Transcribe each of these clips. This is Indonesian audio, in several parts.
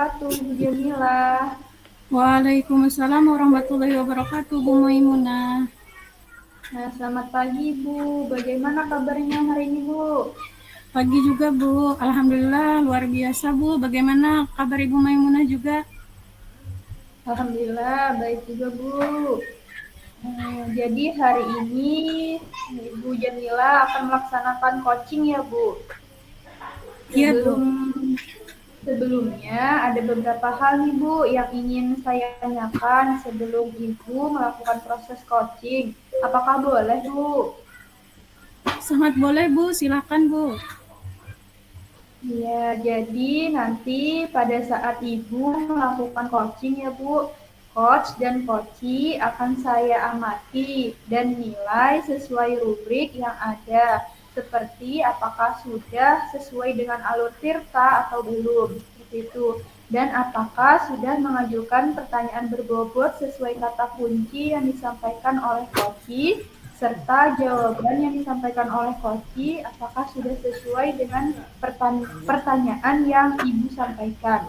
wabarakatuh, Bu Jamila. Waalaikumsalam warahmatullahi wabarakatuh, Bu Maimunah. Nah, selamat pagi, Bu. Bagaimana kabarnya hari ini, Bu? Pagi juga, Bu. Alhamdulillah, luar biasa, Bu. Bagaimana kabar Ibu Maimunah juga? Alhamdulillah, baik juga, Bu. Jadi hari ini Ibu Jamila akan melaksanakan coaching ya, Bu. Iya, Bu. Sebelum Sebelumnya ada beberapa hal nih Bu yang ingin saya tanyakan sebelum Ibu melakukan proses coaching. Apakah boleh Bu? Sangat boleh, Bu. Silakan, Bu. Ya, jadi nanti pada saat Ibu melakukan coaching ya Bu, coach dan coachee akan saya amati dan nilai sesuai rubrik yang ada, seperti apakah sudah sesuai dengan alur tirta atau belum, seperti itu. Dan apakah sudah mengajukan pertanyaan berbobot sesuai kata kunci yang disampaikan oleh coachee, serta jawaban yang disampaikan oleh coachee apakah sudah sesuai dengan pertanyaan yang Ibu sampaikan.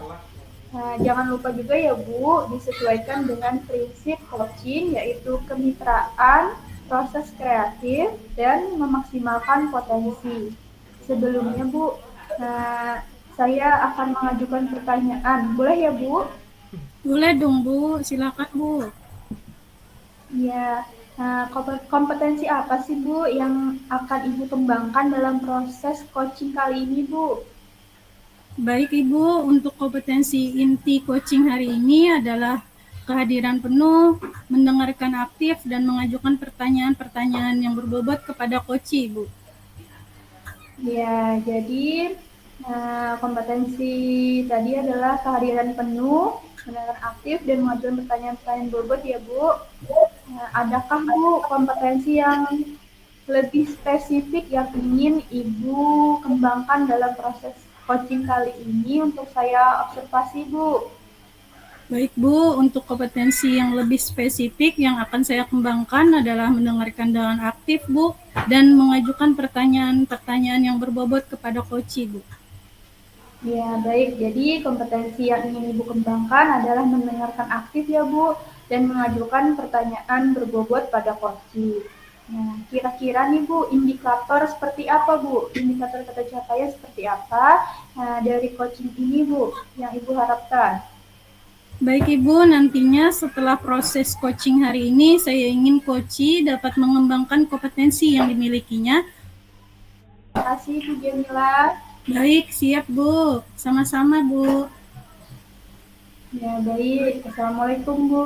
Nah, jangan lupa juga ya Bu, disesuaikan dengan prinsip coaching yaitu kemitraan, proses kreatif, dan memaksimalkan potensi. Sebelumnya Bu, saya akan mengajukan pertanyaan. Boleh ya Bu? Boleh dong, Bu. Silakan, Bu. Ya, kompetensi apa sih Bu yang akan Ibu kembangkan dalam proses coaching kali ini Bu? Baik, Ibu. Untuk kompetensi inti coaching hari ini adalah kehadiran penuh, mendengarkan aktif, dan mengajukan pertanyaan-pertanyaan yang berbobot kepada coachee, Bu. Ya, jadi kompetensi tadi adalah kehadiran penuh, mendengar aktif, dan mengajukan pertanyaan-pertanyaan bobot ya Bu. Adakah Bu kompetensi yang lebih spesifik yang ingin Ibu kembangkan dalam proses coaching kali ini untuk saya observasi Bu? Baik, Bu. Untuk kompetensi yang lebih spesifik yang akan saya kembangkan adalah mendengarkan dengan aktif, Bu, dan mengajukan pertanyaan-pertanyaan yang berbobot kepada coachee, Bu. Ya, baik. Jadi kompetensi yang ingin Ibu kembangkan adalah mendengarkan aktif ya Bu, dan mengajukan pertanyaan berbobot pada coachee. Nah, kira-kira nih Bu, indikator seperti apa Bu? Indikator pencapaian seperti apa dari coaching ini Bu, yang Ibu harapkan? Baik, Ibu, nantinya setelah proses coaching hari ini, saya ingin coachee dapat mengembangkan kompetensi yang dimilikinya. Terima kasih Bu Jamila. Baik, siap, Bu. Sama-sama, Bu. Ya, baik. Assalamualaikum Bu.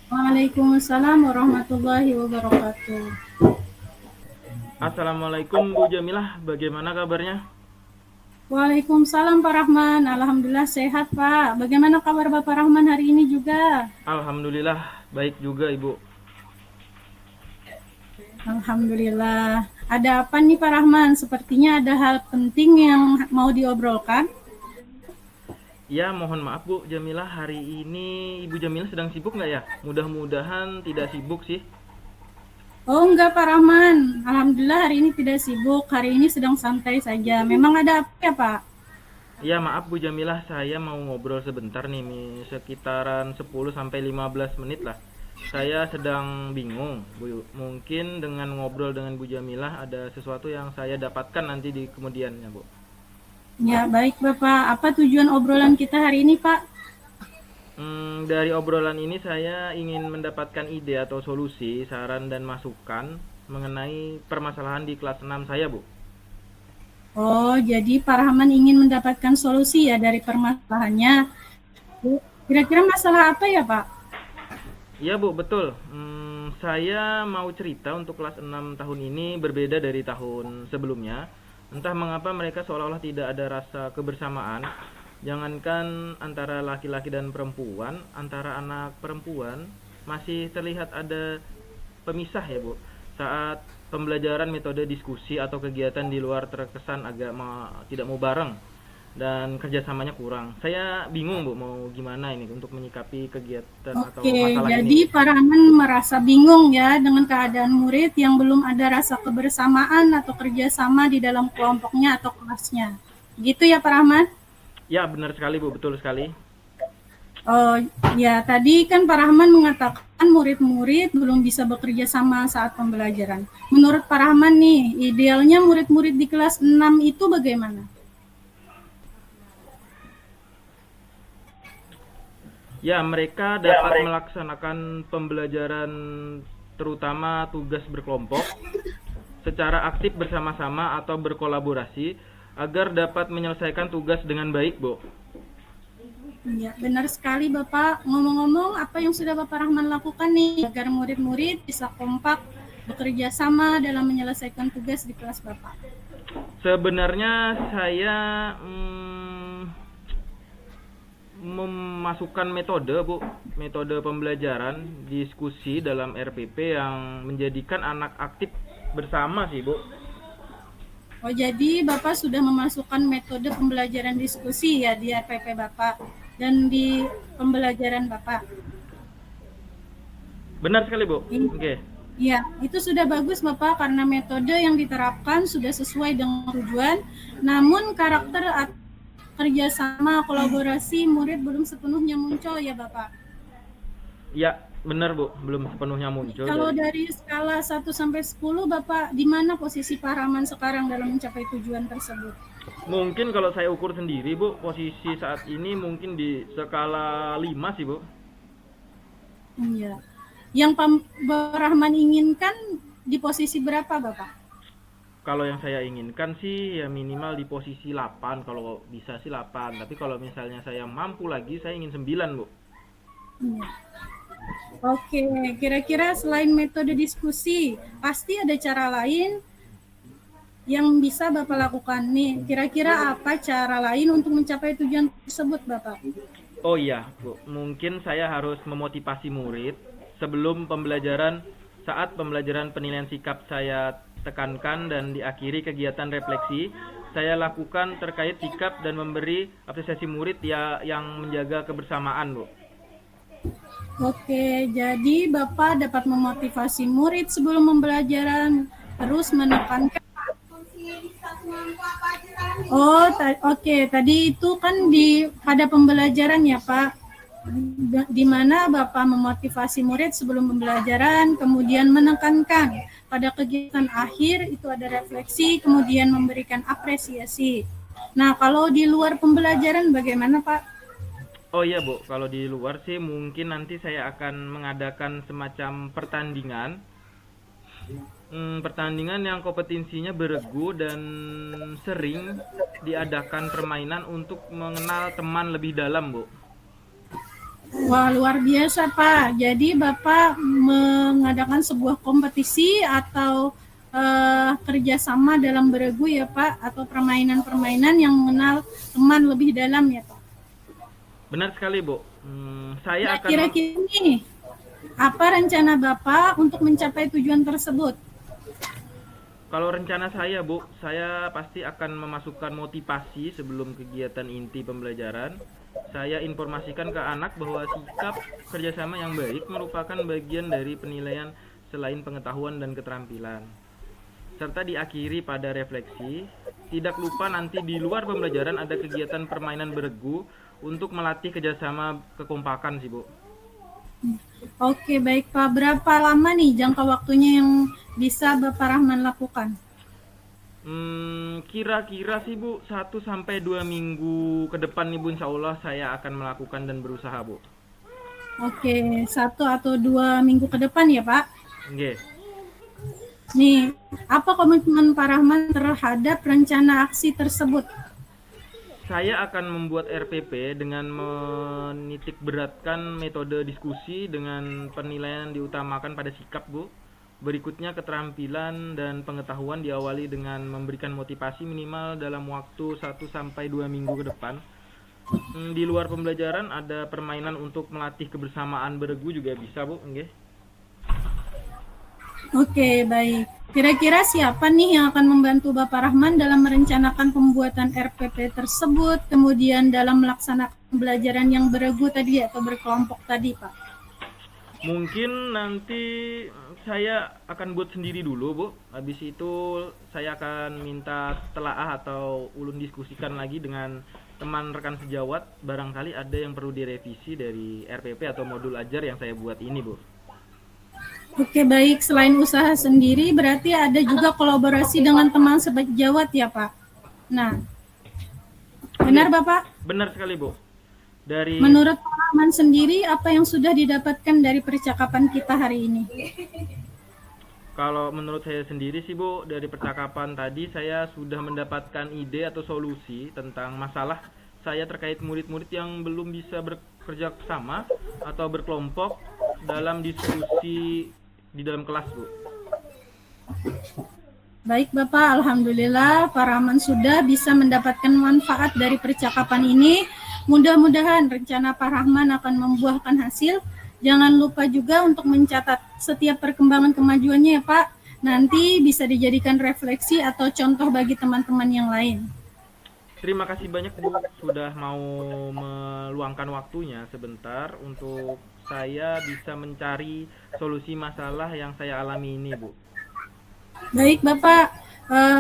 Waalaikumsalam warahmatullahi wabarakatuh. Assalamualaikum Bu Jamilah, bagaimana kabarnya? Waalaikumsalam Pak Rahman. Alhamdulillah sehat, Pak. Bagaimana kabar Bapak Rahman hari ini juga? Alhamdulillah baik juga Ibu. Alhamdulillah. Ada apa nih Pak Rahman? Sepertinya ada hal penting yang mau diobrolkan. Ya mohon maaf Bu Jamilah, hari ini Ibu Jamilah sedang sibuk nggak ya? Mudah-mudahan tidak sibuk sih. Oh enggak Pak Rahman. Alhamdulillah hari ini tidak sibuk. Hari ini sedang santai saja. Memang ada apa ya Pak? Ya maaf Bu Jamilah, saya mau ngobrol sebentar nih, sekitaran 10-15 menit lah. Saya sedang bingung Bu. Mungkin dengan ngobrol dengan Bu Jamilah ada sesuatu yang saya dapatkan nanti di kemudiannya Bu. Ya baik Bapak. Apa tujuan obrolan kita hari ini Pak? Dari obrolan ini saya ingin mendapatkan ide atau solusi, saran dan masukan mengenai permasalahan di kelas 6 saya, Bu. Oh jadi Pak Rahman ingin mendapatkan solusi ya dari permasalahannya. Kira-kira masalah apa ya Pak? Iya, Bu, betul. Saya mau cerita untuk kelas 6 tahun ini berbeda dari tahun sebelumnya. Entah mengapa mereka seolah-olah tidak ada rasa kebersamaan. Jangankan antara laki-laki dan perempuan, antara anak perempuan masih terlihat ada pemisah ya Bu. Saat pembelajaran metode diskusi atau kegiatan di luar terkesan agak tidak mau bareng dan kerjasamanya kurang. Saya bingung Bu mau gimana ini untuk menyikapi kegiatan atau Oke, masalah jadi ini. Pak Rahman merasa bingung ya dengan keadaan murid yang belum ada rasa kebersamaan atau kerjasama di dalam kelompoknya atau kelasnya. Gitu ya Pak Rahman? Ya benar sekali Bu, betul sekali. Oh, ya tadi kan Pak Rahman mengatakan murid-murid belum bisa bekerja sama saat pembelajaran. Menurut Pak Rahman nih, idealnya murid-murid di kelas 6 itu bagaimana? Ya, mereka dapat melaksanakan pembelajaran terutama tugas berkelompok secara aktif bersama-sama atau berkolaborasi agar dapat menyelesaikan tugas dengan baik, Bu. Ya, benar sekali Bapak. Ngomong-ngomong, apa yang sudah Bapak Rahman lakukan nih agar murid-murid bisa kompak bekerja sama dalam menyelesaikan tugas di kelas Bapak? Sebenarnya saya memasukkan metode pembelajaran diskusi dalam RPP yang menjadikan anak aktif bersama sih, Bu. Oh, jadi Bapak sudah memasukkan metode pembelajaran diskusi ya di RPP Bapak dan di pembelajaran Bapak. Benar sekali, Bu. Oke. Ya, itu sudah bagus Bapak karena metode yang diterapkan sudah sesuai dengan tujuan, namun karakter kerjasama kolaborasi murid belum sepenuhnya muncul ya Bapak. Ya, benar, Bu. Belum sepenuhnya muncul. Kalau dari skala 1 sampai 10 Bapak, di mana posisi Pak Rahman sekarang dalam mencapai tujuan tersebut? Mungkin kalau saya ukur sendiri, Bu, posisi saat ini mungkin di skala 5 sih, Bu. Iya. Yang Pak Rahman inginkan di posisi berapa, Bapak? Kalau yang saya inginkan sih ya minimal di posisi 8, kalau bisa sih 8. Tapi kalau misalnya saya mampu lagi, saya ingin 9, Bu. Iya. Oke, kira-kira selain metode diskusi, pasti ada cara lain yang bisa Bapak lakukan nih. Kira-kira apa cara lain untuk mencapai tujuan tersebut, Bapak? Oh iya, Bu. Mungkin saya harus memotivasi murid sebelum pembelajaran, saat pembelajaran penilaian sikap saya tekankan dan diakhiri kegiatan refleksi, saya lakukan terkait sikap dan memberi apresiasi murid ya yang menjaga kebersamaan, Bu. Oke, jadi Bapak dapat memotivasi murid sebelum pembelajaran, terus menekankan. Oh, oke. Tadi itu kan pada pembelajaran ya, Pak. Di mana Bapak memotivasi murid sebelum pembelajaran, kemudian menekankan pada kegiatan akhir itu ada refleksi, kemudian memberikan apresiasi. Nah, kalau di luar pembelajaran bagaimana, Pak? Oh iya, Bu, kalau di luar sih mungkin nanti saya akan mengadakan semacam pertandingan. Pertandingan yang kompetensinya beregu dan sering diadakan permainan untuk mengenal teman lebih dalam, Bu. Wah, luar biasa, Pak. Jadi Bapak mengadakan sebuah kompetisi atau kerjasama dalam beregu ya, Pak, atau permainan-permainan yang mengenal teman lebih dalam ya, Pak. Benar sekali, Bu. Saya akan kira-kira nih, apa rencana Bapak untuk mencapai tujuan tersebut? Kalau rencana saya, Bu, saya pasti akan memasukkan motivasi sebelum kegiatan inti pembelajaran. Saya informasikan ke anak bahwa sikap kerjasama yang baik merupakan bagian dari penilaian selain pengetahuan dan keterampilan. Serta diakhiri pada refleksi. Tidak lupa nanti di luar pembelajaran ada kegiatan permainan beregu untuk melatih kerjasama kekompakan sih, Bu. Oke, baik Pak. Berapa lama nih jangka waktunya yang bisa Bapak Rahman lakukan? Kira-kira sih, Bu, 1-2 minggu ke depan nih, Bu, insya Allah saya akan melakukan dan berusaha, Bu. Oke, 1 atau 2 minggu ke depan ya, Pak? Oke. Nih, apa komitmen Pak Rahman terhadap rencana aksi tersebut? Saya akan membuat RPP dengan menitik beratkan metode diskusi dengan penilaian diutamakan pada sikap, Bu. Berikutnya keterampilan dan pengetahuan diawali dengan memberikan motivasi minimal dalam waktu 1-2 minggu ke depan. Di luar pembelajaran ada permainan untuk melatih kebersamaan beregu juga bisa, Bu. Oke, baik. Kira-kira siapa nih yang akan membantu Bapak Rahman dalam merencanakan pembuatan RPP tersebut, kemudian dalam melaksanakan pembelajaran yang beregu tadi atau berkelompok tadi, Pak? Mungkin nanti saya akan buat sendiri dulu, Bu. Habis itu saya akan minta telaah atau ulun diskusikan lagi dengan teman rekan sejawat barangkali ada yang perlu direvisi dari RPP atau modul ajar yang saya buat ini, Bu. Oke, baik. Selain usaha sendiri, berarti ada juga kolaborasi dengan teman sejawat ya, Pak? Nah, benar, Bapak? Benar sekali, Bu. Dari Menurut Pak Rahman sendiri, apa yang sudah didapatkan dari percakapan kita hari ini? Kalau menurut saya sendiri sih, Bu, dari percakapan tadi saya sudah mendapatkan ide atau solusi tentang masalah saya terkait murid-murid yang belum bisa bekerja sama atau berkelompok dalam diskusi di dalam kelas, Bu. Baik, Bapak. Alhamdulillah, Pak Rahman sudah bisa mendapatkan manfaat dari percakapan ini. Mudah-mudahan rencana Pak Rahman akan membuahkan hasil. Jangan lupa juga untuk mencatat setiap perkembangan kemajuannya ya, Pak. Nanti bisa dijadikan refleksi atau contoh bagi teman-teman yang lain. Terima kasih banyak, Bu, sudah mau meluangkan waktunya sebentar untuk saya bisa mencari solusi masalah yang saya alami ini, Bu. Baik, Bapak.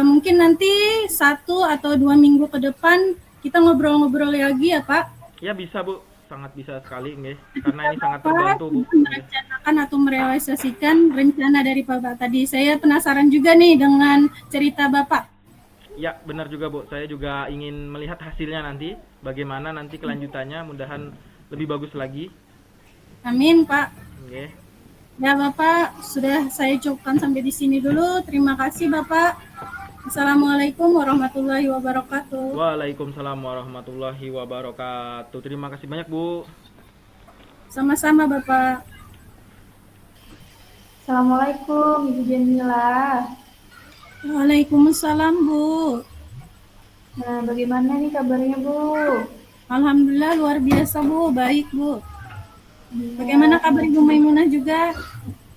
Mungkin nanti 1 atau 2 minggu ke depan kita ngobrol-ngobrol lagi ya, Pak. Ya bisa, Bu, sangat bisa sekali, nggih. Karena ini sangat terbantu, Bu. Merencanakan atau merealisasikan rencana dari Bapak tadi. Saya penasaran juga nih dengan cerita Bapak. Ya, benar juga, Bu. Saya juga ingin melihat hasilnya nanti, bagaimana nanti kelanjutannya, mudahan lebih bagus lagi. Amin, Pak. Nggih. Ya, Bapak, sudah saya cukupkan sampai di sini dulu. Terima kasih, Bapak. Assalamualaikum warahmatullahi wabarakatuh. Waalaikumsalam warahmatullahi wabarakatuh. Terima kasih banyak, Bu. Sama-sama, Bapak. Assalamualaikum Ibu Jamila. Waalaikumsalam, Bu. Nah, bagaimana nih kabarnya, Bu? Alhamdulillah luar biasa, Bu. Baik, Bu. Bagaimana kabar Ibu Maimunah juga?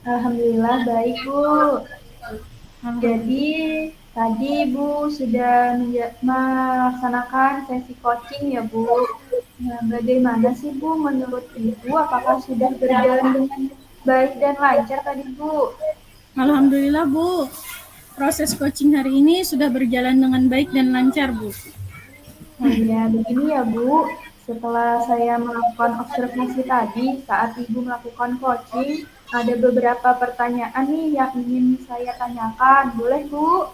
Alhamdulillah baik, Bu. Jadi tadi Ibu sudah melaksanakan sesi coaching ya, Bu. Nah, bagaimana sih, Bu, menurut Ibu? Apakah sudah berjalan dengan baik dan lancar tadi, Bu? Alhamdulillah, Bu. Proses coaching hari ini sudah berjalan dengan baik dan lancar, Bu. Nah, ya, begini ya, Bu. Setelah saya melakukan observasi tadi, saat Ibu melakukan coaching, ada beberapa pertanyaan nih yang ingin saya tanyakan. Boleh, Bu?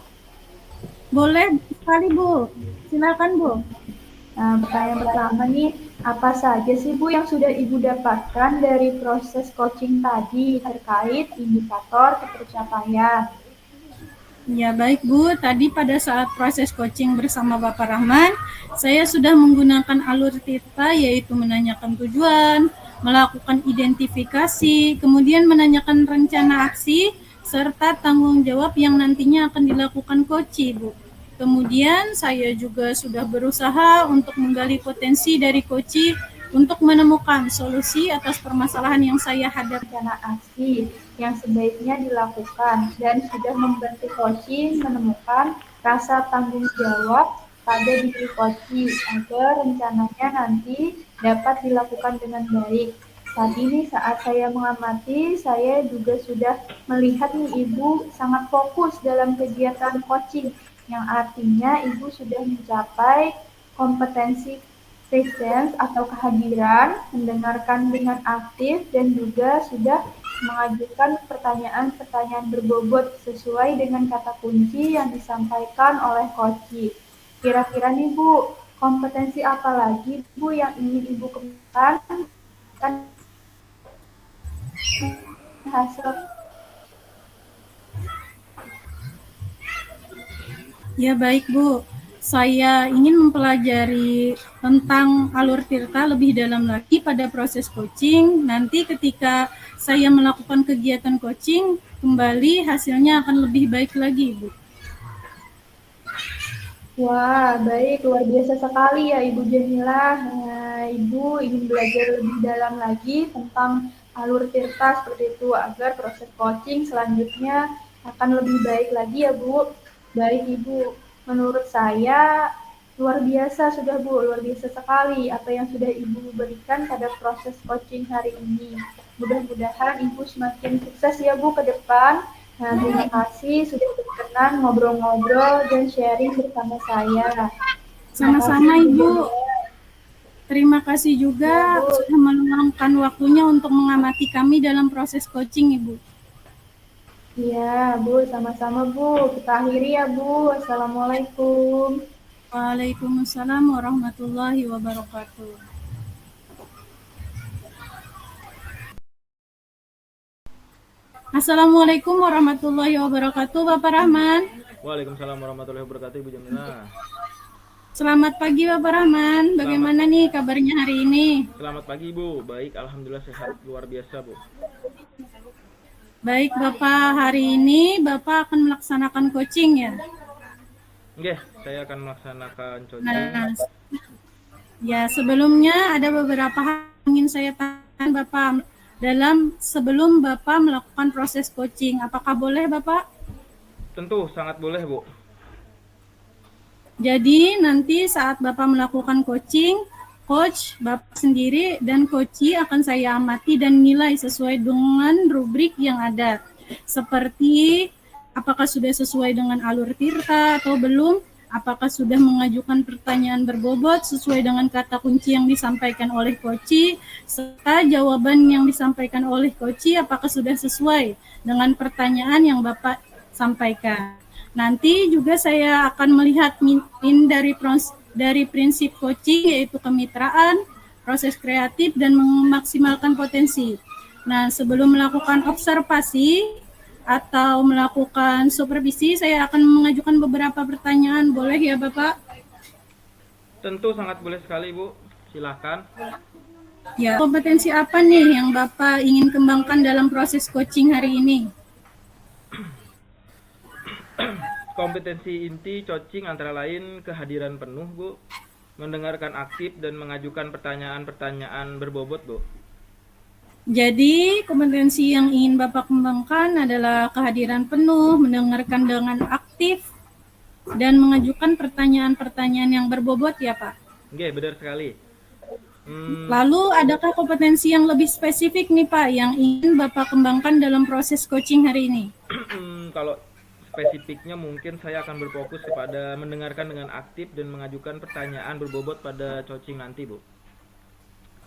Boleh sekali, Bu. Silakan, Bu. Nah, pertanyaan pertama nih, apa saja sih, Bu, yang sudah Ibu dapatkan dari proses coaching tadi terkait indikator ketercapaian? Ya, baik, Bu. Tadi pada saat proses coaching bersama Bapak Rahman, saya sudah menggunakan alur Tirta, yaitu menanyakan tujuan, melakukan identifikasi, kemudian menanyakan rencana aksi, serta tanggung jawab yang nantinya akan dilakukan coach, Bu. Kemudian saya juga sudah berusaha untuk menggali potensi dari coach untuk menemukan solusi atas permasalahan yang saya hadapi. Rencana aksi yang sebaiknya dilakukan dan sudah membantu coaching menemukan rasa tanggung jawab pada diri coaching agar rencananya nanti dapat dilakukan dengan baik. Saat ini saat saya mengamati, saya juga sudah melihat nih Ibu sangat fokus dalam kegiatan coaching, yang artinya Ibu sudah mencapai kompetensi presence atau kehadiran, mendengarkan dengan aktif, dan juga sudah mengajukan pertanyaan-pertanyaan berbobot sesuai dengan kata kunci yang disampaikan oleh coach. Kira-kira nih Bu, kompetensi apa lagi Bu yang ingin Ibu kembangkan hasil? Ya, baik, Bu. Saya ingin mempelajari tentang alur Tirta lebih dalam lagi pada proses coaching. Nanti ketika saya melakukan kegiatan coaching, kembali hasilnya akan lebih baik lagi, Bu. Wah, baik, luar biasa sekali ya Ibu Jamila. Nah, Ibu ingin belajar lebih dalam lagi tentang alur Tirta seperti itu agar proses coaching selanjutnya akan lebih baik lagi ya Bu. Baik Ibu, menurut saya luar biasa sudah Bu, luar biasa sekali apa yang sudah Ibu berikan pada proses coaching hari ini. Mudah-mudahan Ibu semakin sukses ya Bu ke depan. Nah, terima kasih sudah berkenan ngobrol-ngobrol dan sharing bersama saya. Sama-sama, Ibu. Terima kasih juga Ya, Bu. sudah meluangkan waktunya untuk mengamati kami dalam proses coaching, Ibu. Iya, Bu. Sama-sama, Bu. Kita akhiri ya, Bu. Assalamualaikum. Waalaikumsalam warahmatullahi wabarakatuh. Assalamualaikum warahmatullahi wabarakatuh, Bapak Rahman. Waalaikumsalam warahmatullahi wabarakatuh, Ibu Jamila. Selamat pagi, Bapak Rahman. Bagaimana nih kabarnya hari ini? Selamat pagi, Bu. Baik, alhamdulillah sehat luar biasa, Bu. Baik, Bapak. Hari ini Bapak akan melaksanakan coaching ya? Oke, saya akan melaksanakan coaching. Nah, ya sebelumnya ada beberapa hal yang ingin saya tanyakan Bapak sebelum Bapak melakukan proses coaching. Apakah boleh, Bapak? Tentu sangat boleh, Bu. Jadi nanti saat Bapak melakukan coaching, coach Bapak sendiri dan coachee akan saya amati dan nilai sesuai dengan rubrik yang ada. Seperti apakah sudah sesuai dengan alur Tirta atau belum, apakah sudah mengajukan pertanyaan berbobot sesuai dengan kata kunci yang disampaikan oleh coachee, serta jawaban yang disampaikan oleh coachee apakah sudah sesuai dengan pertanyaan yang Bapak sampaikan. Nanti juga saya akan melihat dari prinsip coaching yaitu kemitraan, proses kreatif, dan memaksimalkan potensi. Nah, sebelum melakukan observasi atau melakukan supervisi, saya akan mengajukan beberapa pertanyaan. Boleh ya, Bapak? Tentu sangat boleh sekali, Bu. Silahkan. Ya, kompetensi apa nih yang Bapak ingin kembangkan dalam proses coaching hari ini? Kompetensi inti coaching antara lain kehadiran penuh, Bu, mendengarkan aktif dan mengajukan pertanyaan-pertanyaan berbobot, Bu. Jadi, kompetensi yang ingin Bapak kembangkan adalah kehadiran penuh, mendengarkan dengan aktif, dan mengajukan pertanyaan-pertanyaan yang berbobot ya, Pak? Oke, benar sekali. Lalu, adakah kompetensi yang lebih spesifik nih, Pak, yang ingin Bapak kembangkan dalam proses coaching hari ini? Kalau spesifiknya mungkin saya akan berfokus kepada mendengarkan dengan aktif dan mengajukan pertanyaan berbobot pada coaching nanti, Bu.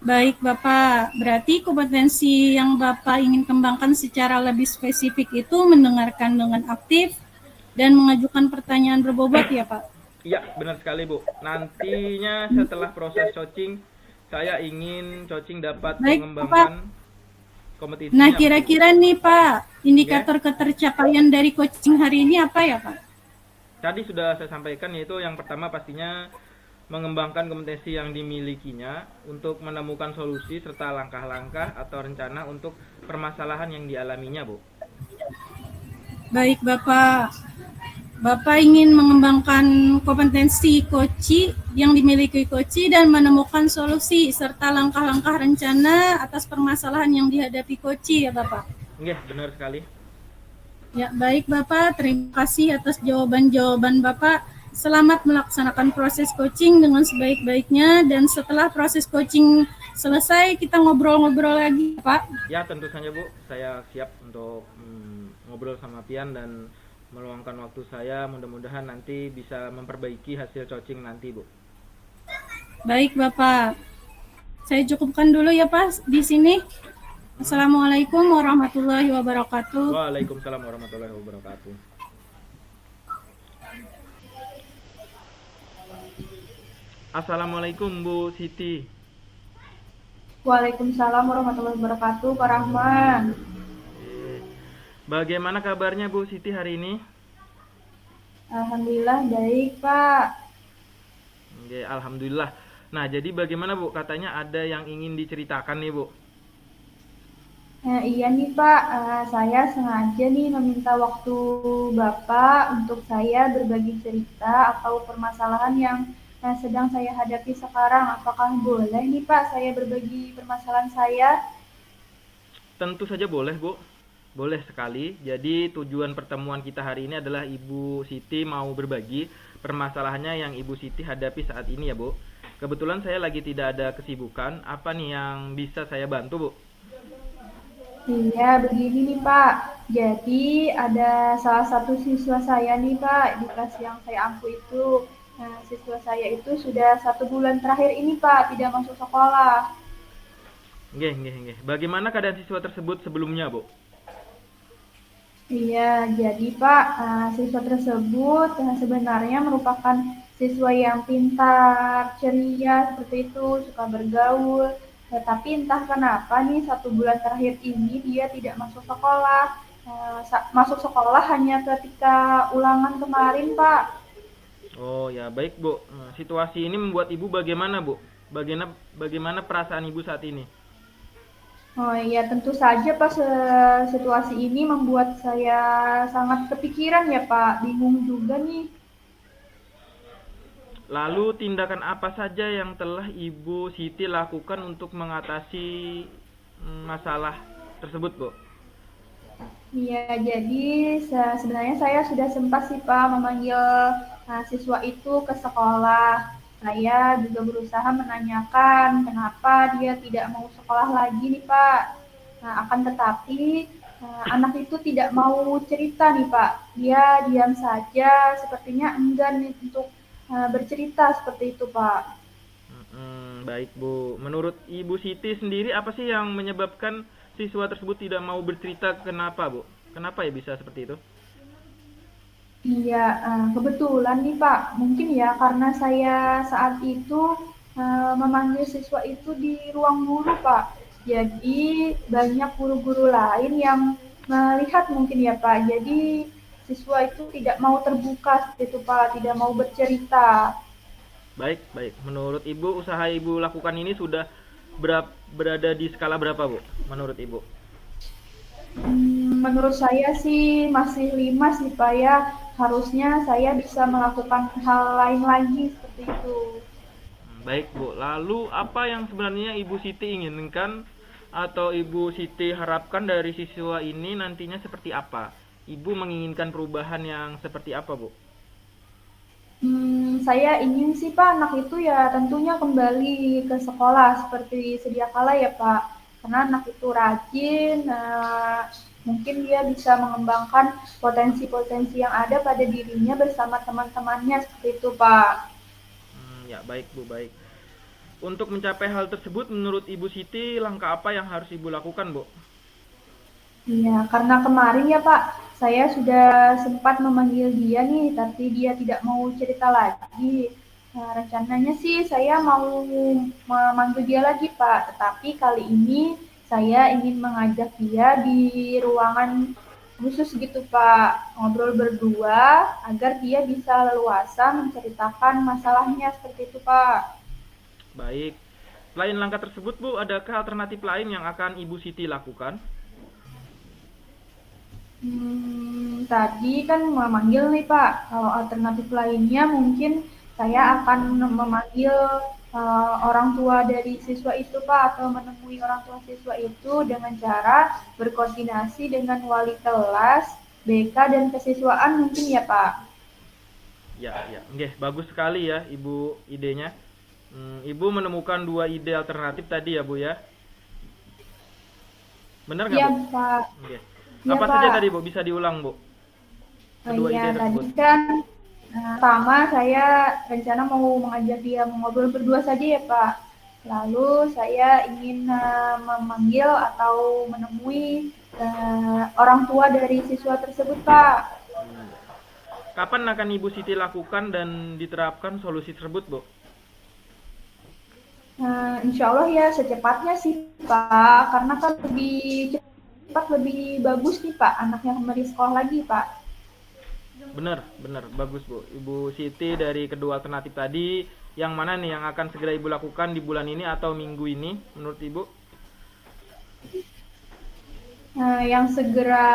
Baik, Bapak. Berarti kompetensi yang Bapak ingin kembangkan secara lebih spesifik itu mendengarkan dengan aktif dan mengajukan pertanyaan berbobot ya, Pak? Iya, benar sekali, Bu. Nantinya setelah proses coaching, saya ingin coaching dapat Baik, mengembangkan kompetisinya. Nah, kira-kira nih, Pak, indikator ketercapaian dari coaching hari ini apa ya, Pak? Tadi sudah saya sampaikan, yaitu yang pertama pastinya mengembangkan kompetensi yang dimilikinya untuk menemukan solusi serta langkah-langkah atau rencana untuk permasalahan yang dialaminya, Bu. Baik, Bapak. Bapak ingin mengembangkan kompetensi coachee yang dimiliki coachee dan menemukan solusi serta langkah-langkah rencana atas permasalahan yang dihadapi coachee ya, Bapak? Oke, benar sekali. Ya, baik Bapak. Terima kasih atas jawaban-jawaban Bapak. Selamat melaksanakan proses coaching dengan sebaik-baiknya dan setelah proses coaching selesai kita ngobrol-ngobrol lagi, Pak. Ya, tentu saja, Bu. Saya siap untuk ngobrol sama Pian dan meluangkan waktu saya. Mudah-mudahan nanti bisa memperbaiki hasil coaching nanti, Bu. Baik, Bapak. Saya cukupkan dulu ya, Pak, di sini. Assalamualaikum warahmatullahi wabarakatuh. Waalaikumsalam warahmatullahi wabarakatuh. Assalamualaikum, Bu Siti. Waalaikumsalam warahmatullahi wabarakatuh, Pak Rahman. Bagaimana kabarnya Bu Siti hari ini? Alhamdulillah baik, Pak. Oke, alhamdulillah. Nah, jadi bagaimana Bu? Katanya ada yang ingin diceritakan nih, Bu. Iya nih Pak, saya sengaja nih meminta waktu Bapak untuk saya berbagi cerita atau permasalahan yang sedang saya hadapi sekarang. Apakah boleh nih Pak saya berbagi permasalahan saya? Tentu saja boleh, Bu. Boleh sekali. Jadi tujuan pertemuan kita hari ini adalah Ibu Siti mau berbagi permasalahannya yang Ibu Siti hadapi saat ini ya, Bu. Kebetulan saya lagi tidak ada kesibukan. Apa nih yang bisa saya bantu, Bu? Iya, begini nih Pak. Jadi ada salah satu siswa saya nih Pak di kelas yang saya ampu itu. Nah, siswa saya itu sudah 1 bulan terakhir ini Pak tidak masuk sekolah. Nggih, nggih, nggih. Bagaimana keadaan siswa tersebut sebelumnya, Bu? Iya, jadi Pak, siswa tersebut sebenarnya merupakan siswa yang pintar, ceria, seperti itu, suka bergaul. Tetapi entah kenapa nih 1 bulan terakhir ini dia tidak masuk sekolah. Masuk sekolah hanya ketika ulangan kemarin, Pak. Oh ya, baik Bu. Situasi ini membuat Ibu bagaimana Bu? Bagaimana perasaan Ibu saat ini? Oh iya, tentu saja Pak, situasi ini membuat saya sangat kepikiran ya Pak, bingung juga nih. Lalu tindakan apa saja yang telah Ibu Siti lakukan untuk mengatasi masalah tersebut Bu? Iya, jadi sebenarnya saya sudah sempat sih Pak memanggil siswa itu ke sekolah. Saya juga berusaha menanyakan kenapa dia tidak mau sekolah lagi nih Pak. Nah, akan tetapi anak itu tidak mau cerita nih Pak. Dia diam saja, sepertinya enggan nih untuk bercerita seperti itu Pak. Baik Bu. Menurut Ibu Siti sendiri apa sih yang menyebabkan siswa tersebut tidak mau bercerita, kenapa Bu? Kenapa ya bisa seperti itu? Iya, kebetulan nih Pak, mungkin ya karena saya saat itu memanggil siswa itu di ruang guru Pak. Jadi banyak guru-guru lain yang melihat mungkin ya Pak. Jadi siswa itu tidak mau terbuka seperti itu Pak, tidak mau bercerita. Baik, baik. Menurut Ibu, usaha Ibu lakukan ini sudah berada di skala berapa, Bu? Menurut Ibu? Menurut saya sih masih 5 sih Pak ya. Harusnya saya bisa melakukan hal lain lagi seperti itu. Baik, Bu. Lalu apa yang sebenarnya Ibu Siti inginkan atau Ibu Siti harapkan dari siswa ini nantinya seperti apa? Ibu menginginkan perubahan yang seperti apa, Bu? Saya ingin sih Pak anak itu ya tentunya kembali ke sekolah seperti sedia kala ya Pak. Karena anak itu rajin, mungkin dia bisa mengembangkan potensi-potensi yang ada pada dirinya bersama teman-temannya seperti itu Pak. Ya, baik, Bu, baik. Untuk mencapai hal tersebut, menurut Ibu Siti, langkah apa yang harus Ibu lakukan, Bu? Iya, karena kemarin ya Pak, saya sudah sempat memanggil dia nih, tapi dia tidak mau cerita lagi. Nah, rencananya sih saya mau memanggil dia lagi Pak, tetapi kali ini saya ingin mengajak dia di ruangan khusus gitu Pak, ngobrol berdua agar dia bisa leluasa menceritakan masalahnya seperti itu Pak. Baik. Selain langkah tersebut, Bu, adakah alternatif lain yang akan Ibu Siti lakukan? Tadi kan memanggil nih Pak, kalau alternatif lainnya mungkin saya akan memanggil orang tua dari siswa itu Pak, atau menemui orang tua siswa itu dengan cara berkoordinasi dengan wali kelas, BK, dan kesiswaan mungkin ya Pak. Ya, ya. Nggih, bagus sekali ya Ibu idenya. Ibu menemukan 2 ide alternatif tadi ya, Bu ya. Benar nggak, Iya Bu? Pak, Nggih. iya Apa saja Pak. tadi, Bu? Bisa diulang, Bu. Oh Kedua iya, ide tadi tersebut. kan pertama saya rencana mau mengajak dia mengobrol berdua saja ya Pak. Lalu saya ingin memanggil atau menemui orang tua dari siswa tersebut Pak. Kapan akan Ibu Siti lakukan dan diterapkan solusi tersebut, Bu? Insya Allah ya secepatnya sih Pak, karena kan lebih cepat lebih bagus nih Pak, anaknya kembali sekolah lagi Pak. Benar, benar. Bagus, Bu. Ibu Siti dari kedua alternatif tadi, yang mana nih yang akan segera Ibu lakukan di bulan ini atau minggu ini menurut Ibu? Yang segera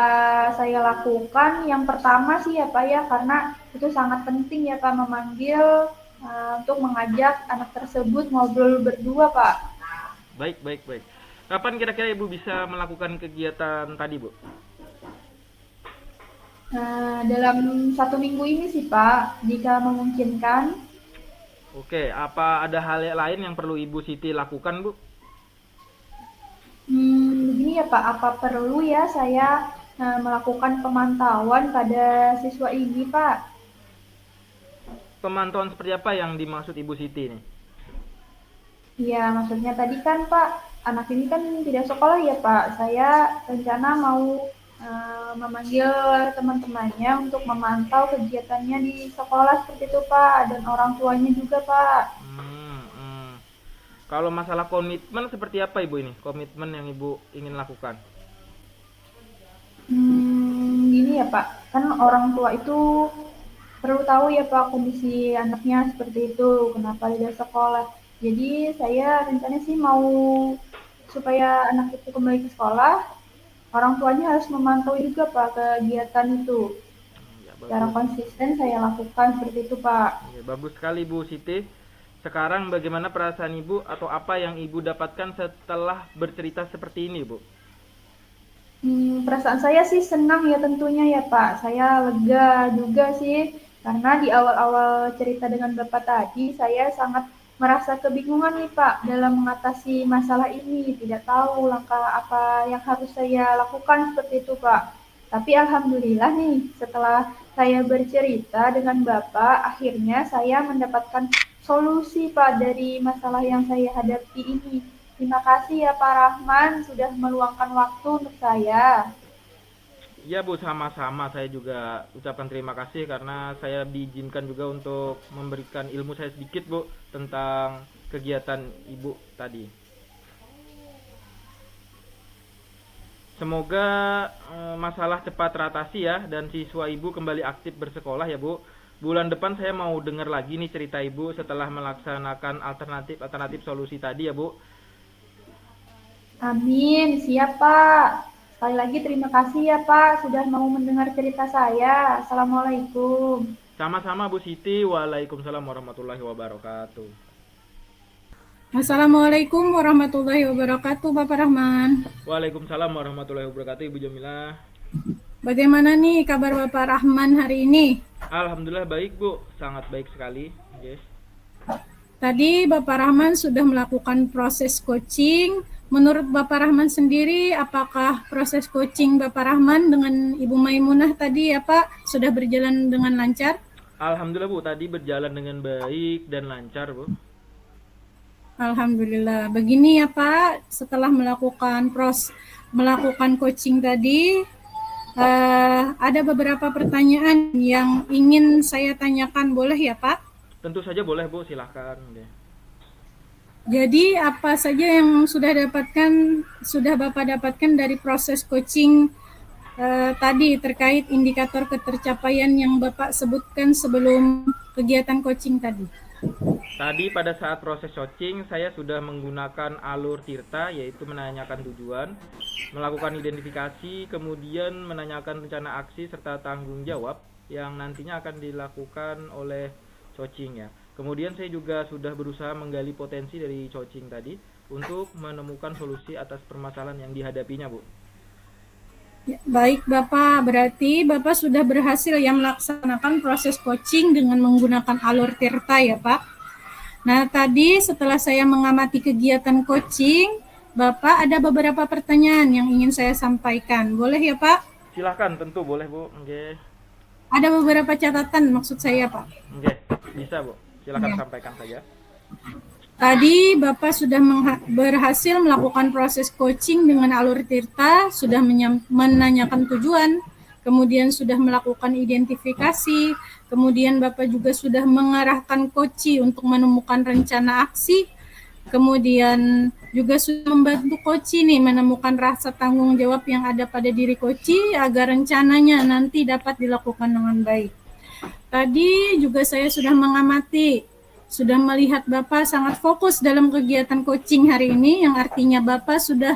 saya lakukan, yang pertama sih ya Pak ya, karena itu sangat penting ya Pak memanggil untuk mengajak anak tersebut ngobrol berdua Pak. Baik, baik, baik. Kapan kira-kira Ibu bisa melakukan kegiatan tadi, Bu? Dalam 1 minggu ini sih Pak, jika memungkinkan. Oke, apa ada hal lain yang perlu Ibu Siti lakukan, Bu? Begini ya Pak, apa perlu ya saya melakukan pemantauan pada siswa ini Pak? pemantauan seperti apa yang dimaksud Ibu Siti nih? Iya, maksudnya tadi kan Pak, anak ini kan tidak sekolah ya Pak. Saya rencana mau memanggil teman-temannya untuk memantau kegiatannya di sekolah seperti itu Pak, dan orang tuanya juga Pak. Hmm, hmm. Kalau masalah komitmen seperti apa Ibu ini? Komitmen yang Ibu ingin lakukan? Gini ya Pak, kan orang tua itu perlu tahu ya Pak kondisi anaknya seperti itu, kenapa tidak sekolah. Jadi saya rencananya sih mau supaya anak itu kembali ke sekolah, orang tuanya harus memantau juga Pak kegiatan itu. Ya, Secara bagus. konsisten saya lakukan seperti itu Pak. Ya, bagus sekali Bu Siti. Sekarang bagaimana perasaan Ibu atau apa yang Ibu dapatkan setelah bercerita seperti ini, Bu? Perasaan saya sih senang ya tentunya ya Pak. Saya lega juga sih karena di awal-awal cerita dengan Bapak tadi saya sangat merasa kebingungan nih Pak dalam mengatasi masalah ini. Tidak tahu langkah apa yang harus saya lakukan seperti itu Pak. Tapi alhamdulillah nih setelah saya bercerita dengan Bapak, akhirnya saya mendapatkan solusi Pak dari masalah yang saya hadapi ini. Terima kasih ya Pak Rahman sudah meluangkan waktu untuk saya. Ya Bu, sama-sama. Saya juga ucapkan terima kasih karena saya diizinkan juga untuk memberikan ilmu saya sedikit Bu tentang kegiatan Ibu tadi. Semoga masalah cepat teratasi ya dan siswa Ibu kembali aktif bersekolah ya Bu. Bulan depan saya mau dengar lagi nih cerita Ibu setelah melaksanakan alternatif solusi tadi ya Bu. Amin, siap Pak. Sekali lagi terima kasih ya Pak sudah mau mendengar cerita saya. Assalamualaikum. Sama-sama Bu Siti. Waalaikumsalam warahmatullahi wabarakatuh. Assalamualaikum warahmatullahi wabarakatuh, Bapak Rahman. Waalaikumsalam warahmatullahi wabarakatuh Ibu Jamilah. Bagaimana nih kabar Bapak Rahman hari ini? Alhamdulillah baik Bu, sangat baik sekali. Yes. Tadi Bapak Rahman sudah melakukan proses coaching. Menurut Bapak Rahman sendiri, apakah proses coaching Bapak Rahman dengan Ibu Maimunah tadi ya Pak sudah berjalan dengan lancar? Alhamdulillah Bu, tadi berjalan dengan baik dan lancar Bu. Alhamdulillah. Begini ya Pak, setelah melakukan coaching tadi, ada beberapa pertanyaan yang ingin saya tanyakan, boleh ya Pak? Tentu saja boleh Bu, silahkan. Jadi apa saja yang sudah Bapak dapatkan dari proses coaching tadi terkait indikator ketercapaian yang Bapak sebutkan sebelum kegiatan coaching tadi? Tadi pada saat proses coaching saya sudah menggunakan alur Tirta, yaitu menanyakan tujuan, melakukan identifikasi, kemudian menanyakan rencana aksi serta tanggung jawab yang nantinya akan dilakukan oleh coaching ya. Kemudian saya juga sudah berusaha menggali potensi dari coaching tadi untuk menemukan solusi atas permasalahan yang dihadapinya Bu. Ya, baik Bapak, berarti Bapak sudah berhasil ya melaksanakan proses coaching dengan menggunakan alur Tirta ya Pak. Nah tadi setelah saya mengamati kegiatan coaching, Bapak ada beberapa pertanyaan yang ingin saya sampaikan. Boleh ya Pak? Silahkan, tentu boleh Bu. Oke. Ada beberapa catatan maksud saya Pak. Oke, bisa Bu. Silahkan sampaikan saja. Tadi Bapak sudah berhasil melakukan proses coaching dengan alur Tirta, sudah menanyakan tujuan, kemudian sudah melakukan identifikasi, kemudian Bapak juga sudah mengarahkan coach untuk menemukan rencana aksi, kemudian juga sudah membantu coach nih menemukan rasa tanggung jawab yang ada pada diri coach agar rencananya nanti dapat dilakukan dengan baik. Tadi juga saya sudah mengamati, sudah melihat Bapak sangat fokus dalam kegiatan coaching hari ini, yang artinya Bapak sudah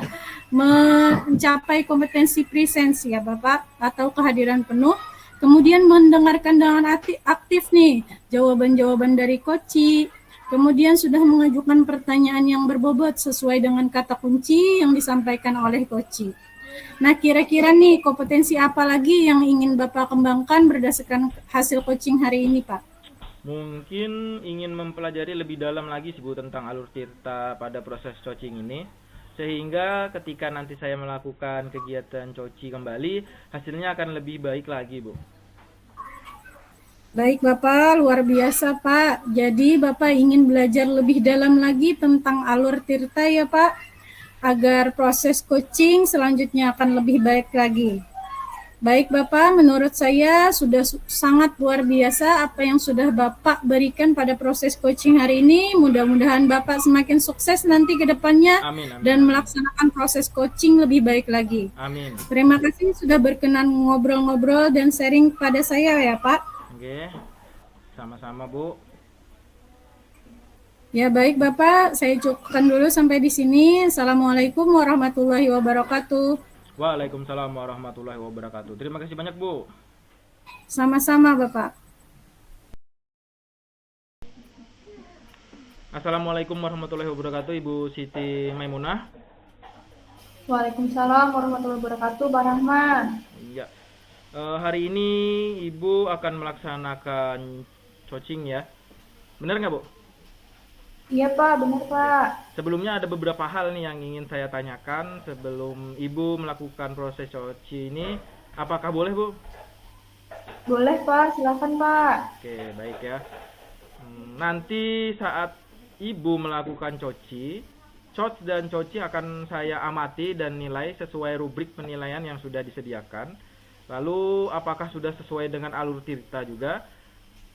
mencapai kompetensi presensi ya Bapak, atau kehadiran penuh. Kemudian mendengarkan dengan aktif nih jawaban-jawaban dari coach, kemudian sudah mengajukan pertanyaan yang berbobot sesuai dengan kata kunci yang disampaikan oleh coach. Nah, kira-kira nih kompetensi apa lagi yang ingin Bapak kembangkan berdasarkan hasil coaching hari ini, Pak? Mungkin ingin mempelajari lebih dalam lagi sih Bu tentang alur Tirta pada proses coaching ini, sehingga ketika nanti saya melakukan kegiatan coaching kembali, hasilnya akan lebih baik lagi Bu. Baik Bapak, luar biasa Pak. Jadi Bapak ingin belajar lebih dalam lagi tentang alur tirta ya Pak, agar proses coaching selanjutnya akan lebih baik lagi. Baik Bapak, menurut saya sudah sangat luar biasa apa yang sudah Bapak berikan pada proses coaching hari ini. Mudah-mudahan Bapak semakin sukses nanti ke depannya Amin, amin, dan amin. melaksanakan proses coaching lebih baik lagi. Amin. Terima kasih sudah berkenan ngobrol-ngobrol dan sharing pada saya ya Pak. Oke, sama-sama Bu. Ya baik Bapak, saya cukupkan dulu sampai di sini. Assalamualaikum warahmatullahi wabarakatuh. Waalaikumsalam warahmatullahi wabarakatuh. Terima kasih banyak Bu. Sama-sama Bapak. Assalamualaikum warahmatullahi wabarakatuh, Ibu Siti Maimunah. Waalaikumsalam warahmatullahi wabarakatuh, Pak Rahman. Iya. Hari ini Ibu akan melaksanakan coaching ya. Benar nggak Bu? Iya Pak, benar Pak. Sebelumnya ada beberapa hal nih yang ingin saya tanyakan sebelum Ibu melakukan proses coaching ini. Apakah boleh Bu? Boleh Pak, silakan Pak. Oke, baik ya. Nanti saat Ibu melakukan coach dan coaching akan saya amati dan nilai sesuai rubrik penilaian yang sudah disediakan. Lalu apakah sudah sesuai dengan alur tirta juga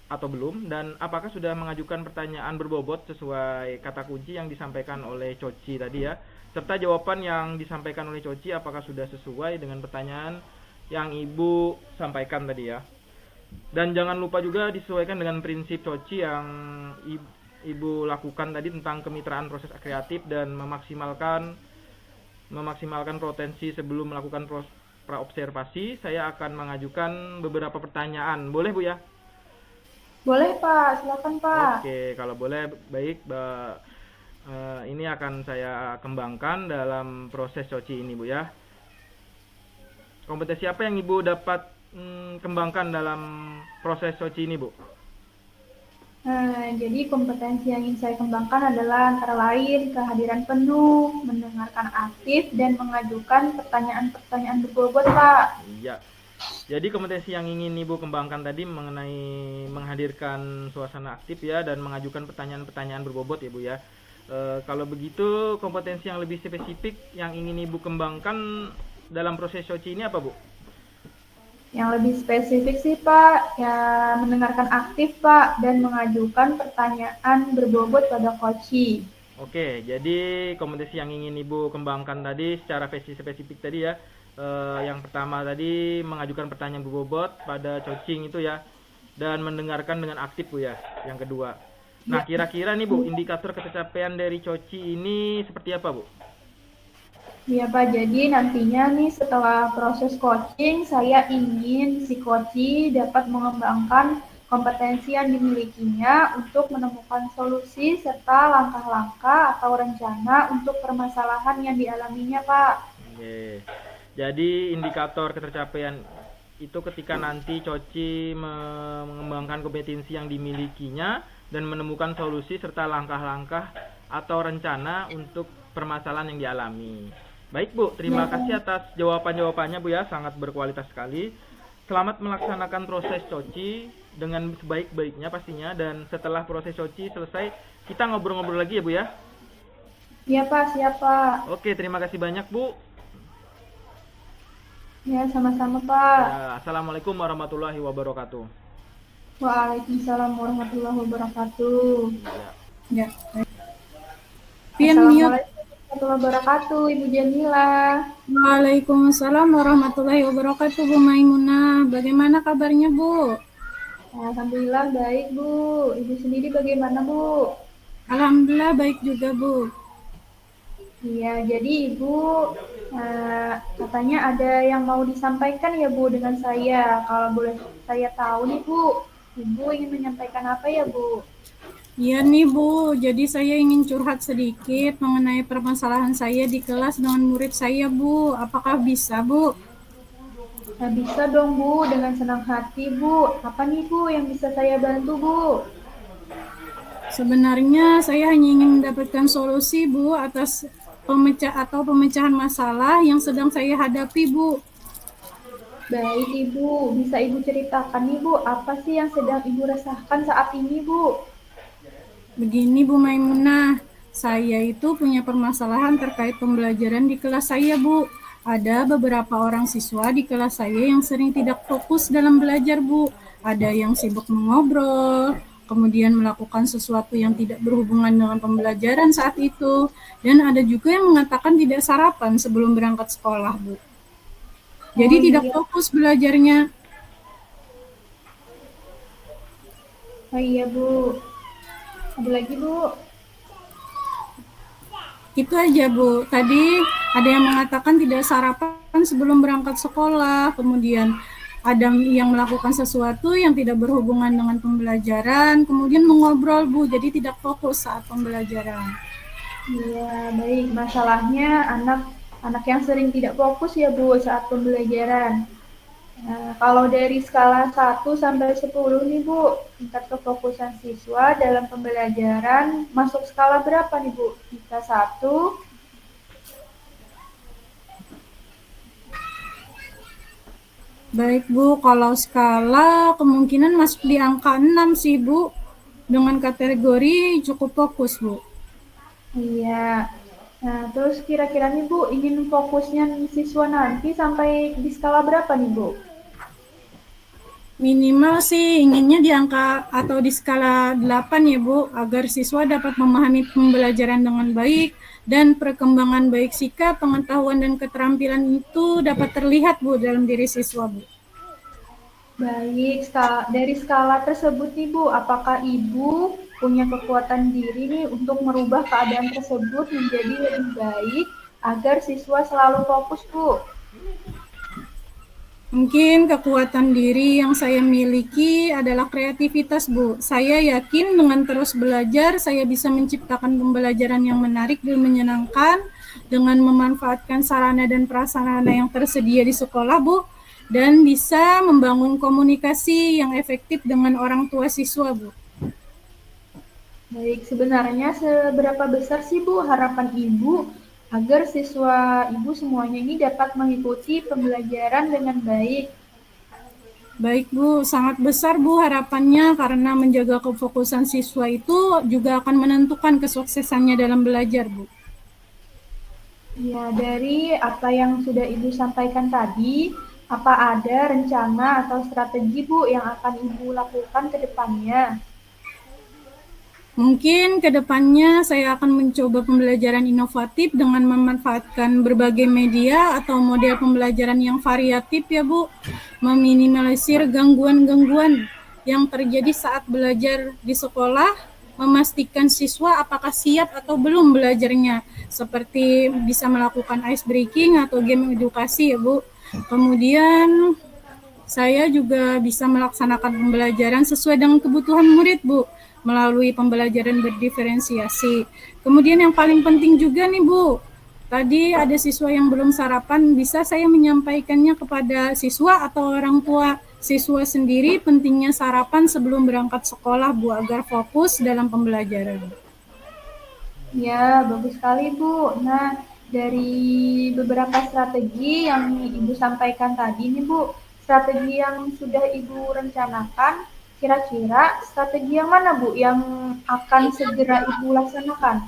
atau belum, dan apakah sudah mengajukan pertanyaan berbobot sesuai kata kunci yang disampaikan oleh coach tadi ya, serta jawaban yang disampaikan oleh coach apakah sudah sesuai dengan pertanyaan yang Ibu sampaikan tadi ya. Dan jangan lupa juga disesuaikan dengan prinsip coach yang Ibu lakukan tadi tentang kemitraan proses kreatif dan memaksimalkan potensi sebelum melakukan praobservasi. Saya akan mengajukan beberapa pertanyaan. Boleh Bu ya? Boleh Pak, silakan Pak. Oke, kalau boleh, baik. Ini akan saya kembangkan dalam proses coaching ini Bu ya. Kompetensi apa yang Ibu dapat kembangkan dalam proses coaching ini Bu? Jadi kompetensi yang ingin saya kembangkan adalah antara lain kehadiran penuh, mendengarkan aktif, dan mengajukan pertanyaan-pertanyaan berbobot Pak. Iya. Jadi kompetensi yang ingin Ibu kembangkan tadi mengenai menghadirkan suasana aktif ya, dan mengajukan pertanyaan-pertanyaan berbobot ya Bu ya. Kalau begitu kompetensi yang lebih spesifik yang ingin Ibu kembangkan dalam proses coaching ini apa Bu? Yang lebih spesifik sih Pak, ya mendengarkan aktif Pak, dan mengajukan pertanyaan berbobot pada coach. Oke, jadi kompetensi yang ingin Ibu kembangkan tadi secara spesifik tadi ya. Yang pertama tadi mengajukan pertanyaan berbobot pada coaching itu ya, dan mendengarkan dengan aktif Bu ya, yang kedua. Nah, kira-kira nih Bu, indikator ketercapaian dari coaching ini seperti apa Bu? Iya Pak, jadi nantinya nih setelah proses coaching, saya ingin si coach dapat mengembangkan kompetensi yang dimilikinya untuk menemukan solusi serta langkah-langkah atau rencana untuk permasalahan yang dialaminya Pak. Oke. Jadi indikator ketercapaian itu ketika nanti coach mengembangkan kompetensi yang dimilikinya dan menemukan solusi serta langkah-langkah atau rencana untuk permasalahan yang dialami. Baik Bu, terima kasih atas jawaban-jawabannya Bu ya, sangat berkualitas sekali. Selamat melaksanakan proses coaching dengan sebaik-baiknya pastinya, dan setelah proses coaching selesai kita ngobrol-ngobrol lagi ya Bu ya. Iya Pak, siap Pak. Oke, terima kasih banyak Bu. Ya, sama-sama Pak. Ya, Assalamualaikum warahmatullahi wabarakatuh. Waalaikumsalam warahmatullahi wabarakatuh. Ya. Assalamualaikum warahmatullahi wabarakatuh, Ibu Jamila. Waalaikumsalam warahmatullahi wabarakatuh, Bu Maimunah. Bagaimana kabarnya Bu? Alhamdulillah baik Bu. Ibu sendiri bagaimana Bu? Alhamdulillah baik juga Bu. Iya, jadi Ibu katanya ada yang mau disampaikan ya Bu dengan saya. Kalau boleh saya tahu nih Bu, Ibu ingin menyampaikan apa ya Bu? Iya nih Bu, jadi saya ingin curhat sedikit mengenai permasalahan saya di kelas dengan murid saya Bu. Apakah bisa Bu? Nah, bisa dong Bu, dengan senang hati Bu. Apa nih Bu yang bisa saya bantu Bu? Sebenarnya saya hanya ingin mendapatkan solusi Bu atas pemecahan masalah yang sedang saya hadapi Bu. Baik Ibu, bisa Ibu ceritakan nih Bu, apa sih yang sedang Ibu rasakan saat ini Bu? Begini Bu Maimunah, saya itu punya permasalahan terkait pembelajaran di kelas saya Bu. Ada beberapa orang siswa di kelas saya yang sering tidak fokus dalam belajar Bu. Ada yang sibuk mengobrol, kemudian melakukan sesuatu yang tidak berhubungan dengan pembelajaran saat itu. Dan ada juga yang mengatakan tidak sarapan sebelum berangkat sekolah Bu. Oh Jadi tidak iya, fokus belajarnya. oh iya Bu. Ada lagi Bu? Itu aja Bu, tadi ada yang mengatakan tidak sarapan sebelum berangkat sekolah, kemudian ada yang melakukan sesuatu yang tidak berhubungan dengan pembelajaran, kemudian mengobrol Bu, jadi tidak fokus saat pembelajaran. Iya, baik. Masalahnya anak yang sering tidak fokus ya Bu saat pembelajaran. Nah, kalau dari skala 1 sampai 10 nih Bu, tingkat kefokusan siswa dalam pembelajaran masuk skala berapa nih Bu? Bisa 1, Baik Bu, kalau skala kemungkinan masuk di angka 6 sih Bu, dengan kategori cukup fokus Bu. iya. Nah, terus kira-kira nih Bu, ingin fokusnya siswa nanti sampai di skala berapa nih Bu? Minimal sih inginnya di angka atau di skala 8 ya Bu, agar siswa dapat memahami pembelajaran dengan baik dan perkembangan baik sikap, pengetahuan dan keterampilan itu dapat terlihat Bu dalam diri siswa Bu. Baik, dari skala tersebut nih Bu, apakah Ibu punya kekuatan diri nih untuk merubah keadaan tersebut menjadi lebih baik agar siswa selalu fokus Bu? Mungkin kekuatan diri yang saya miliki adalah kreativitas Bu. Saya yakin dengan terus belajar, saya bisa menciptakan pembelajaran yang menarik dan menyenangkan dengan memanfaatkan sarana dan prasarana yang tersedia di sekolah Bu, dan bisa membangun komunikasi yang efektif dengan orang tua siswa Bu. Baik, sebenarnya seberapa besar sih Bu harapan Ibu agar siswa Ibu semuanya ini dapat mengikuti pembelajaran dengan baik? Baik Bu, sangat besar Bu harapannya karena menjaga kefokusan siswa itu juga akan menentukan kesuksesannya dalam belajar Bu. Ya, dari apa yang sudah Ibu sampaikan tadi, apa ada rencana atau strategi Bu yang akan Ibu lakukan ke depannya? Mungkin ke depannya saya akan mencoba pembelajaran inovatif dengan memanfaatkan berbagai media atau model pembelajaran yang variatif ya Bu, meminimalisir gangguan-gangguan yang terjadi saat belajar di sekolah, memastikan siswa apakah siap atau belum belajarnya, seperti bisa melakukan ice breaking atau game edukasi ya Bu. Kemudian saya juga bisa melaksanakan pembelajaran sesuai dengan kebutuhan murid, Bu, melalui pembelajaran berdiferensiasi. Kemudian yang paling penting juga nih, Bu, tadi ada siswa yang belum sarapan, bisa saya menyampaikannya kepada siswa atau orang tua siswa sendiri pentingnya sarapan sebelum berangkat sekolah, Bu, agar fokus dalam pembelajaran. Ya, bagus sekali Bu. Nah, dari beberapa strategi yang Ibu sampaikan tadi nih Bu, strategi yang sudah Ibu rencanakan, kira-kira strategi yang mana Bu yang akan segera Ibu laksanakan?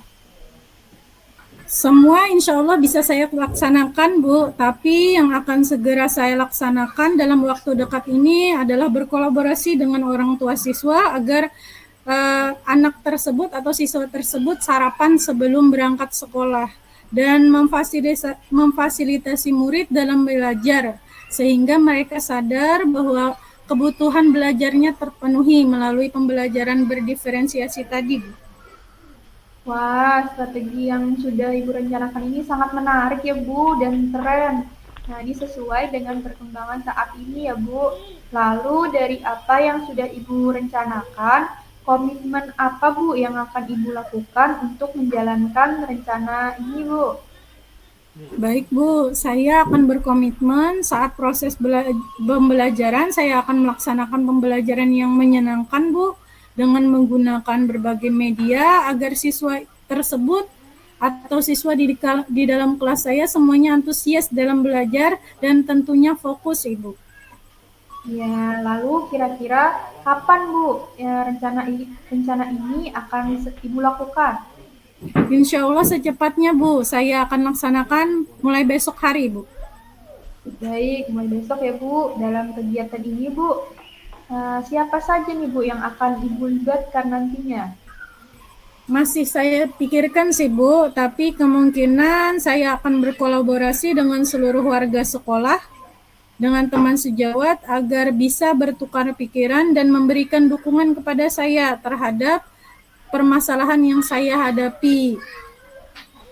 Semua insya Allah bisa saya laksanakan Bu, tapi yang akan segera saya laksanakan dalam waktu dekat ini adalah berkolaborasi dengan orang tua siswa agar anak tersebut atau siswa tersebut sarapan sebelum berangkat sekolah dan memfasilitasi murid dalam belajar sehingga mereka sadar bahwa kebutuhan belajarnya terpenuhi melalui pembelajaran berdiferensiasi tadi Bu. Wah, strategi yang sudah Ibu rencanakan ini sangat menarik ya Bu dan keren. Nah, ini sesuai dengan perkembangan saat ini ya Bu. Lalu dari apa yang sudah Ibu rencanakan, komitmen apa Bu yang akan Ibu lakukan untuk menjalankan rencana ini Bu? Baik Bu, saya akan berkomitmen saat proses pembelajaran saya akan melaksanakan pembelajaran yang menyenangkan Bu dengan menggunakan berbagai media agar siswa tersebut atau siswa di dalam kelas saya semuanya antusias dalam belajar dan tentunya fokus Ibu. Ya, lalu kira-kira kapan Bu rencana ini akan Ibu lakukan? Insya Allah secepatnya Bu, saya akan laksanakan mulai besok hari Bu. Baik, mulai besok ya Bu. Dalam kegiatan ini Bu, siapa saja nih Bu yang akan Ibu libatkan nantinya? Masih saya pikirkan sih Bu, tapi kemungkinan saya akan berkolaborasi dengan seluruh warga sekolah, dengan teman sejawat agar bisa bertukar pikiran dan memberikan dukungan kepada saya terhadap permasalahan yang saya hadapi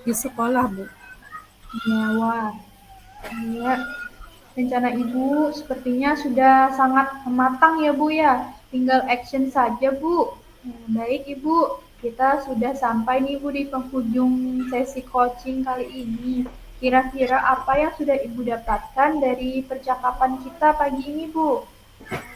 di sekolah Bu. Ya, wah. Ya, rencana Ibu sepertinya sudah sangat matang ya Bu ya. Tinggal action saja Bu. Baik Ibu, kita sudah sampai nih Bu di penghujung sesi coaching kali ini. Kira-kira apa yang sudah Ibu dapatkan dari percakapan kita pagi ini Bu?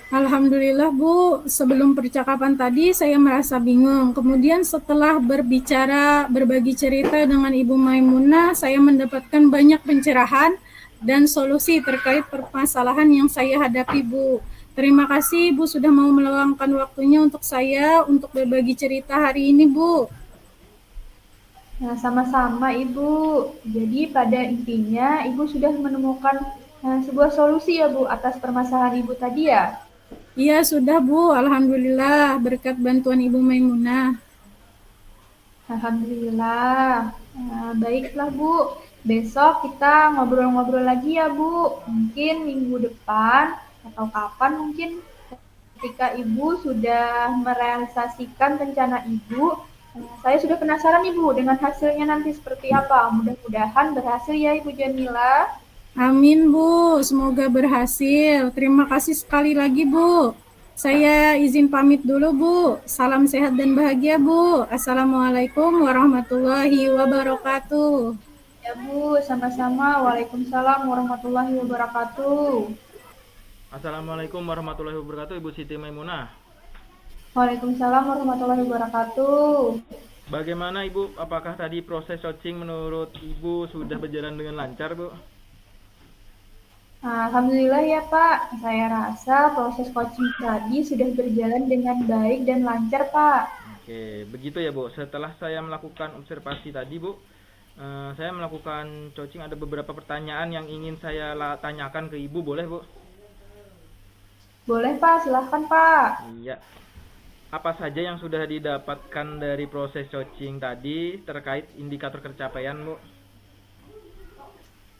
Alhamdulillah Bu, sebelum percakapan tadi saya merasa bingung. Kemudian setelah berbicara, berbagi cerita dengan Ibu Maimunah, saya mendapatkan banyak pencerahan dan solusi terkait permasalahan yang saya hadapi Bu. Terima kasih Bu sudah mau meluangkan waktunya untuk saya untuk berbagi cerita hari ini Bu. Nah, sama-sama Ibu. Jadi pada intinya Ibu sudah menemukan sebuah solusi ya Bu atas permasalahan Ibu tadi ya. Iya sudah Bu, Alhamdulillah berkat bantuan Ibu Maimunah. Alhamdulillah. Baiklah Bu. Besok kita ngobrol-ngobrol lagi ya Bu. Mungkin minggu depan atau kapan mungkin ketika Ibu sudah merealisasikan rencana Ibu. Saya sudah penasaran Ibu dengan hasilnya nanti seperti apa. Mudah-mudahan berhasil ya Ibu Jamila. Amin Bu, semoga berhasil. Terima kasih sekali lagi Bu. Saya izin pamit dulu Bu. Salam sehat dan bahagia Bu. Assalamualaikum warahmatullahi wabarakatuh. Ya Bu, sama-sama. Waalaikumsalam warahmatullahi wabarakatuh. Assalamualaikum warahmatullahi wabarakatuh, Ibu Siti Maimunah. Waalaikumsalam warahmatullahi wabarakatuh. Bagaimana Ibu? Apakah tadi proses coaching menurut Ibu sudah berjalan dengan lancar, Bu? Alhamdulillah ya Pak, saya rasa proses coaching tadi sudah berjalan dengan baik dan lancar Pak. Oke, begitu ya Bu. Setelah saya melakukan observasi tadi Bu, saya melakukan coaching, ada beberapa pertanyaan yang ingin saya tanyakan ke Ibu, boleh Bu? Boleh Pak, silahkan Pak. Iya. Apa saja yang sudah didapatkan dari proses coaching tadi terkait indikator pencapaian Bu?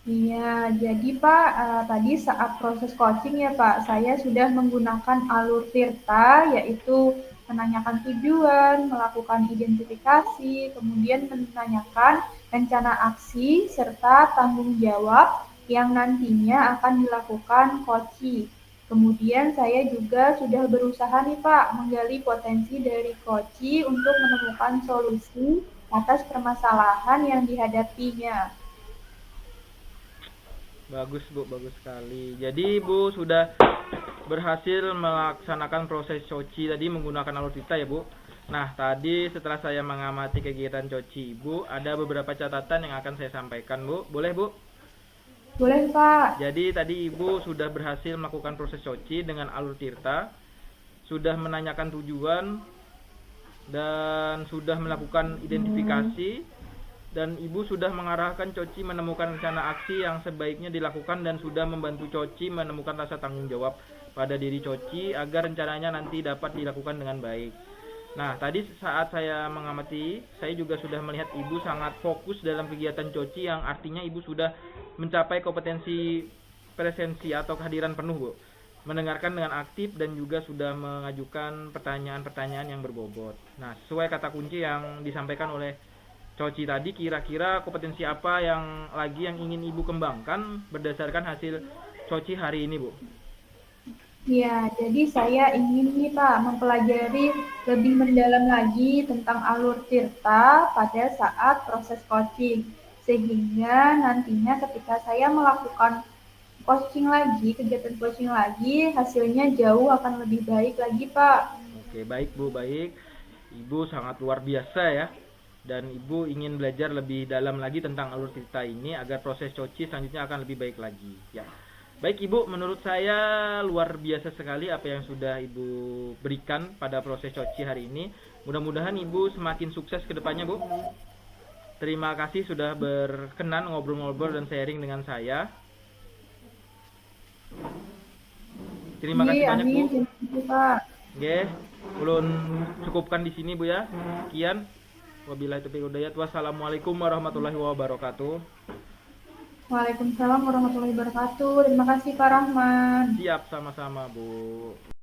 Iya, jadi Pak, tadi saat proses coaching ya Pak, saya sudah menggunakan alur Tirta, yaitu menanyakan tujuan, melakukan identifikasi, kemudian menanyakan rencana aksi, serta tanggung jawab yang nantinya akan dilakukan coaching. Kemudian saya juga sudah berusaha nih Pak, menggali potensi dari coaching untuk menemukan solusi atas permasalahan yang dihadapinya. Bagus Bu, bagus sekali. Jadi Bu sudah berhasil melaksanakan proses coci tadi menggunakan alur Tirta ya Bu. Nah tadi setelah saya mengamati kegiatan coci Ibu, ada beberapa catatan yang akan saya sampaikan Bu. Boleh Bu? Boleh Pak. Jadi tadi Ibu sudah berhasil melakukan proses coci dengan alur Tirta, sudah menanyakan tujuan, dan sudah melakukan identifikasi, dan Ibu sudah mengarahkan Coci menemukan rencana aksi yang sebaiknya dilakukan dan sudah membantu Coci menemukan rasa tanggung jawab pada diri Coci agar rencananya nanti dapat dilakukan dengan baik. Nah, tadi saat saya mengamati, saya juga sudah melihat Ibu sangat fokus dalam kegiatan Coci, yang artinya Ibu sudah mencapai kompetensi presensi atau kehadiran penuh, Bu. Mendengarkan dengan aktif dan juga sudah mengajukan pertanyaan-pertanyaan yang berbobot. Nah, sesuai kata kunci yang disampaikan oleh Coci tadi, kira-kira kompetensi apa yang ingin Ibu kembangkan berdasarkan hasil Coci hari ini, Bu? Ya, jadi saya ingin nih Pak mempelajari lebih mendalam lagi tentang alur Tirta pada saat proses coaching. Sehingga nantinya ketika saya melakukan coaching lagi, kegiatan coaching lagi, hasilnya jauh akan lebih baik lagi Pak. Oke, baik Bu, baik. Ibu sangat luar biasa ya. Dan Ibu ingin belajar lebih dalam lagi tentang alur Tirta ini agar proses coci selanjutnya akan lebih baik lagi. Ya. Baik Ibu, menurut saya luar biasa sekali apa yang sudah Ibu berikan pada proses coci hari ini. Mudah-mudahan Ibu semakin sukses ke depannya, Bu. Terima kasih sudah berkenan ngobrol-ngobrol dan sharing dengan saya. Terima kasih Iya, banyak, Bu. amin. Terima kasih, Pak. Oke, ulun cukupkan di sini, Bu ya. Sekian. Wabillahi taufiq wal hidayah. Wassalamualaikum warahmatullahi wabarakatuh. Waalaikumsalam warahmatullahi wabarakatuh. Terima kasih Pak Rahman. Siap, sama-sama, Bu.